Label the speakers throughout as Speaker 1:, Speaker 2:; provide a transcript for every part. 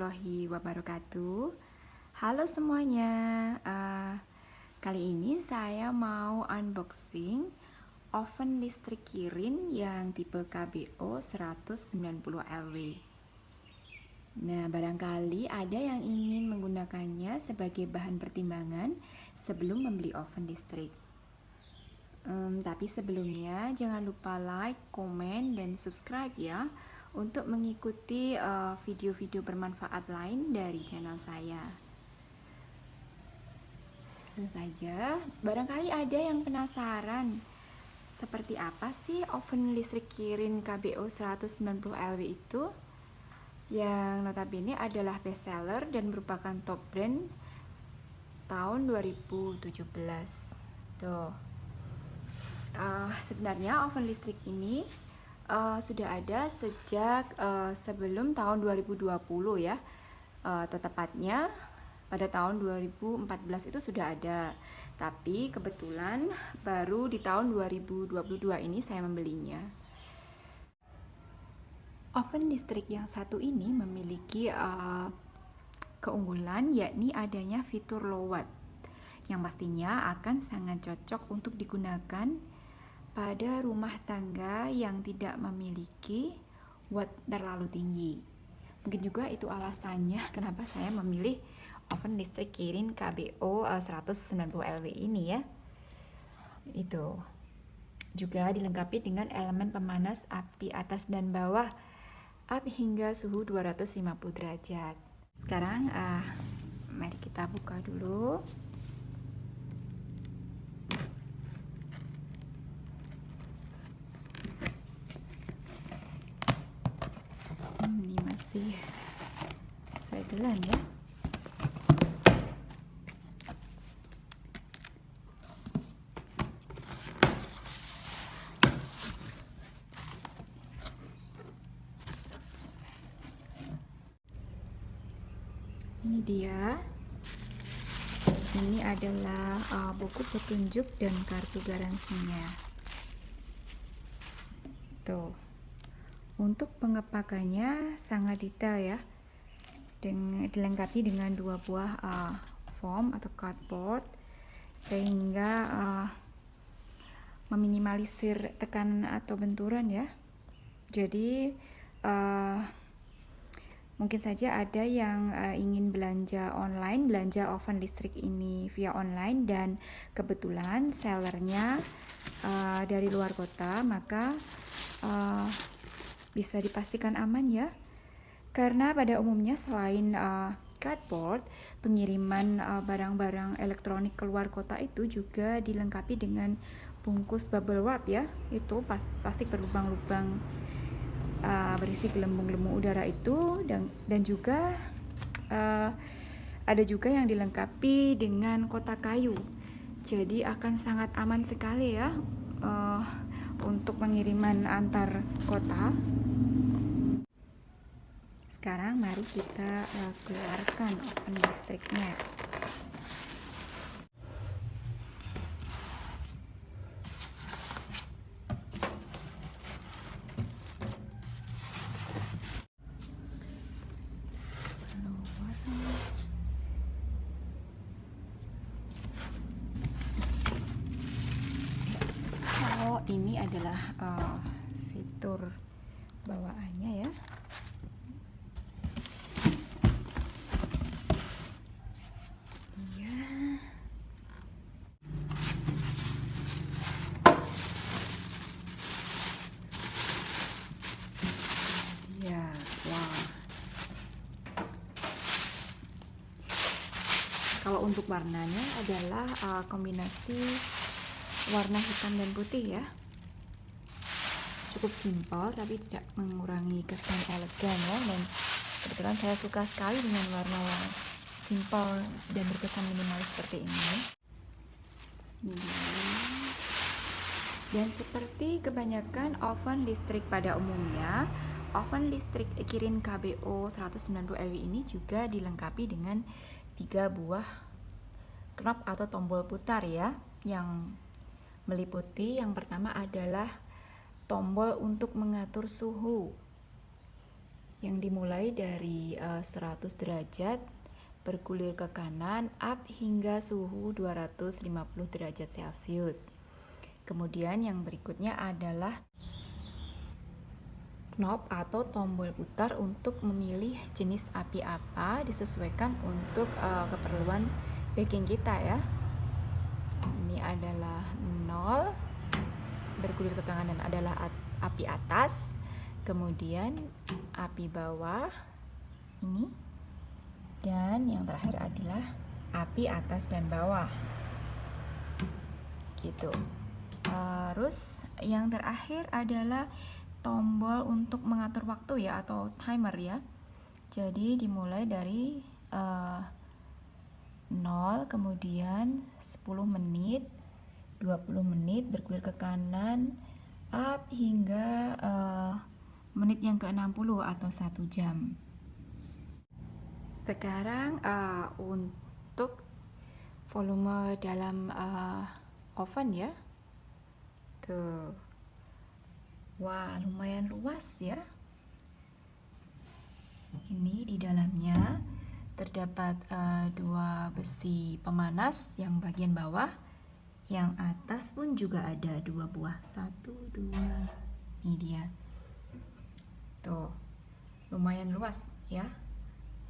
Speaker 1: warahmatullahi wabarakatuh. Halo semuanya, kali ini saya mau unboxing oven listrik Kirin yang tipe KBO 190 LW. Nah, barangkali ada yang ingin menggunakannya sebagai bahan pertimbangan sebelum membeli oven listrik. Tapi sebelumnya jangan lupa like, komen, dan subscribe ya untuk mengikuti video-video bermanfaat lain dari channel saya. Langsung saja, barangkali ada yang penasaran seperti apa sih oven listrik Kirin KBO 190 LW itu, yang notabene adalah bestseller dan merupakan top brand tahun 2017. Tuh. Sebenarnya oven listrik ini sudah ada sejak sebelum tahun 2020 ya. Tepatnya pada tahun 2014 itu sudah ada. Tapi kebetulan baru di tahun 2022 ini saya membelinya. Oven listrik yang satu ini memiliki keunggulan, yakni adanya fitur low watt yang pastinya akan sangat cocok untuk digunakan pada rumah tangga yang tidak memiliki watt terlalu tinggi. Mungkin juga itu alasannya kenapa saya memilih oven listrik Kirin KBO 190 LW ini ya. Itu juga dilengkapi dengan elemen pemanas api atas dan bawah up hingga suhu 250 derajat. Sekarang mari kita buka dulu. Ini masih segelan ya. Ini dia. Ini adalah buku petunjuk dan kartu garansinya. Tuh. Untuk pengepakannya sangat detail ya. Dilengkapi dengan dua buah foam atau cardboard sehingga meminimalisir tekanan atau benturan ya. Jadi mungkin saja ada yang ingin belanja oven listrik ini via online dan kebetulan sellernya dari luar kota, maka bisa dipastikan aman ya. Karena pada umumnya selain cardboard, pengiriman barang-barang elektronik keluar kota itu juga dilengkapi dengan bungkus bubble wrap ya. Itu plastik berlubang-lubang berisi gelembung-gelembung udara itu, dan juga ada juga yang dilengkapi dengan kotak kayu. Jadi akan sangat aman sekali ya untuk pengiriman antar kota. Sekarang mari kita keluarkan oven listriknya. Ini adalah fitur bawaannya ya. Ya, wow. Kalau untuk warnanya adalah kombinasi warna hitam dan putih ya. Cukup simpel tapi tidak mengurangi kesan elegan ya, dan kebetulan saya suka sekali dengan warna yang simpel dan berkesan minimalis seperti ini. Dan seperti kebanyakan oven listrik pada umumnya, oven listrik Kirin KBO 190 LW ini juga dilengkapi dengan 3 buah knob atau tombol putar ya, yang meliputi yang pertama adalah tombol untuk mengatur suhu. yang dimulai dari 100 derajat, bergulir ke kanan up hingga suhu 250 derajat Celcius. Kemudian yang berikutnya adalah knob atau tombol putar untuk memilih jenis api apa, disesuaikan untuk keperluan baking kita ya. Ini adalah 0, bergulir ke kanan adalah api atas, kemudian api bawah ini, dan yang terakhir adalah api atas dan bawah gitu. Terus yang terakhir adalah tombol untuk mengatur waktu ya, atau timer ya. Jadi dimulai dari 0, kemudian 10 menit, 20 menit, bergulir ke kanan up hingga menit yang ke-60 atau 1 jam. Sekarang untuk volume dalam oven ya. Tuh. Wah, lumayan luas ya. Ini di dalamnya terdapat 2 besi pemanas yang bagian bawah, yang atas pun juga ada 2 buah. 1, 2, ini dia. Tuh, lumayan luas ya.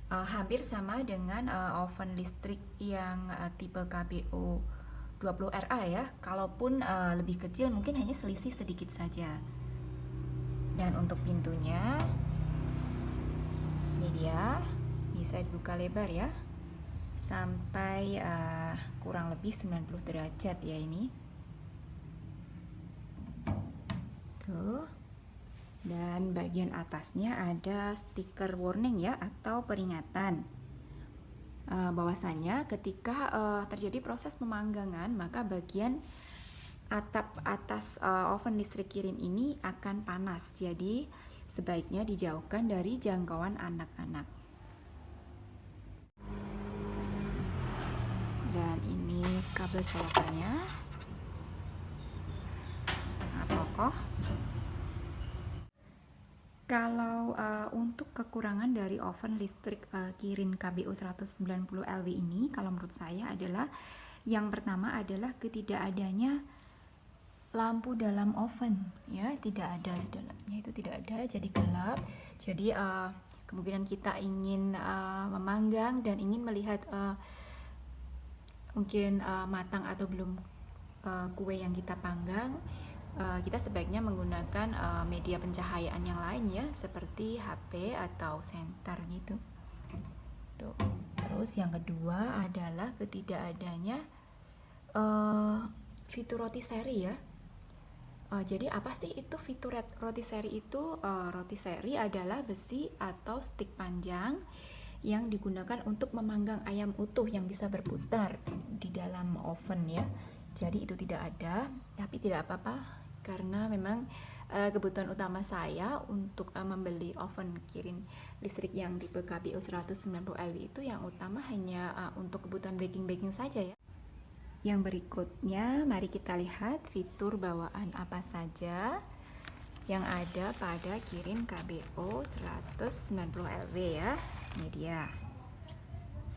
Speaker 1: Hampir sama dengan oven listrik yang tipe KBO 20RA ya. Kalaupun lebih kecil mungkin hanya selisih sedikit saja. Dan untuk pintunya, ini dia, bisa dibuka lebar ya, sampai kurang lebih 90 derajat ya ini. Tuh. Dan bagian atasnya ada stiker warning ya, atau peringatan bahwasanya ketika terjadi proses pemanggangan, maka bagian atap atas oven listrik Kirin ini akan panas. Jadi sebaiknya dijauhkan dari jangkauan anak-anak. Dan ini kabel colokannya sangat kokoh. Kalau untuk kekurangan dari oven listrik Kirin KBO 190 LW ini, kalau menurut saya adalah yang pertama adalah ketidakadanya lampu dalam oven ya, tidak ada di dalamnya, itu tidak ada, jadi gelap. Jadi kemungkinan kita ingin memanggang dan ingin melihat mungkin matang atau belum kue yang kita panggang, kita sebaiknya menggunakan media pencahayaan yang lain ya, seperti HP atau senter gitu. Tuh. Terus yang kedua adalah ketidakadanya fitur rotisserie ya. Jadi apa sih itu fitur rotisserie itu? Rotisserie adalah besi atau stick panjang yang digunakan untuk memanggang ayam utuh yang bisa berputar di dalam oven ya. Jadi itu tidak ada, tapi tidak apa-apa, karena memang kebutuhan utama saya untuk membeli oven Kirin listrik yang tipe KBO 190 LW itu yang utama hanya untuk kebutuhan baking saja ya. Yang berikutnya, mari kita lihat fitur bawaan apa saja yang ada pada Kirin KBO 190 LW ya. Ini dia.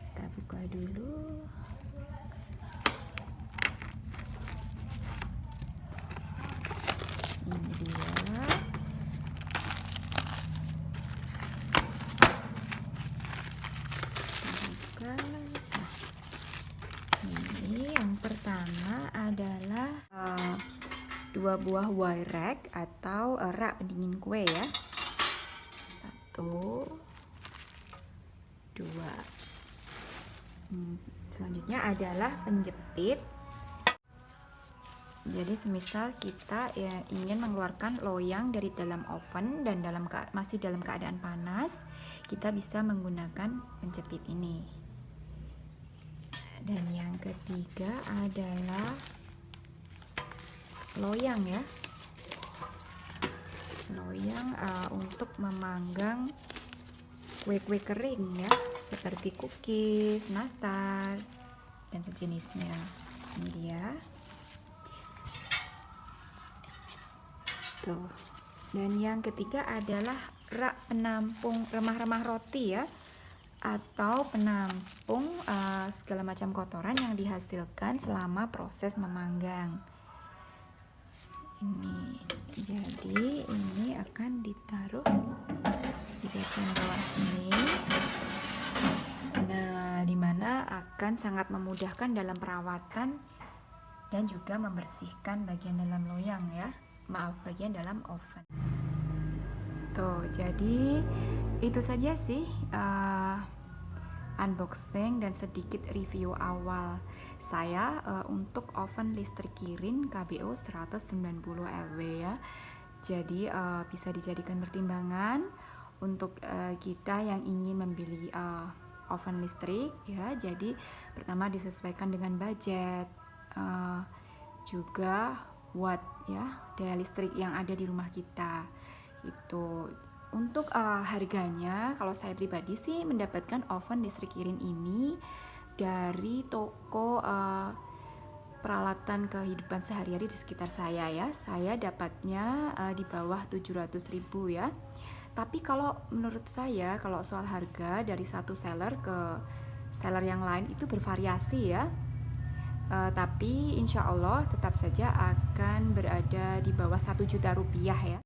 Speaker 1: Kita buka dulu. Ini dia. Kita buka. Ini yang pertama adalah 2 buah wire rack atau rak pendingin kue ya. 1, 2. Selanjutnya adalah penjepit. Jadi semisal kita ya ingin mengeluarkan loyang dari dalam oven dan masih dalam keadaan panas, kita bisa menggunakan penjepit ini. Dan yang ketiga adalah loyang ya. Loyang untuk memanggang kue-kue kering ya, seperti cookies, nastar, dan sejenisnya. Ini dia. Tuh. Dan yang ketiga adalah rak penampung remah-remah roti ya, atau penampung segala macam kotoran yang dihasilkan selama proses memanggang. Ini, jadi ini akan ditaruh di bagian bawah sini. Nah, dimana akan sangat memudahkan dalam perawatan dan juga membersihkan bagian dalam loyang ya, bagian dalam oven. Tuh, jadi itu saja sih unboxing dan sedikit review awal saya untuk oven listrik Kirin KBO 190 LW ya. Jadi bisa dijadikan pertimbangan untuk kita yang ingin membeli oven listrik ya. Jadi pertama disesuaikan dengan budget, juga watt ya, daya listrik yang ada di rumah kita. Itu untuk harganya, kalau saya pribadi sih mendapatkan oven listrik Kirin ini dari toko peralatan kehidupan sehari-hari di sekitar saya ya. Saya dapatnya di bawah 700.000 ya. Tapi kalau menurut saya, kalau soal harga dari satu seller ke seller yang lain itu bervariasi ya. Tapi insya Allah tetap saja akan berada di bawah 1 juta rupiah ya.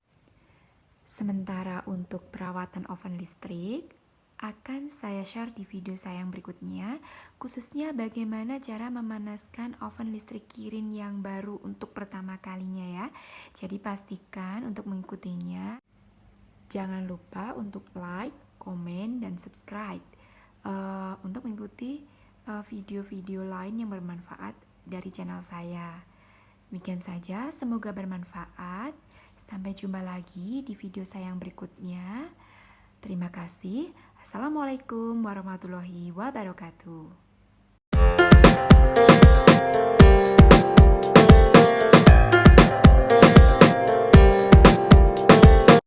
Speaker 1: Sementara untuk perawatan oven listrik akan saya share di video saya yang berikutnya, khususnya bagaimana cara memanaskan oven listrik Kirin yang baru untuk pertama kalinya ya. Jadi pastikan untuk mengikutinya. Jangan lupa untuk like, komen, dan subscribe untuk mengikuti video-video lain yang bermanfaat dari channel saya. Demikian saja, semoga bermanfaat. Sampai jumpa lagi di video saya yang berikutnya. Terima kasih. Assalamualaikum warahmatullahi wabarakatuh.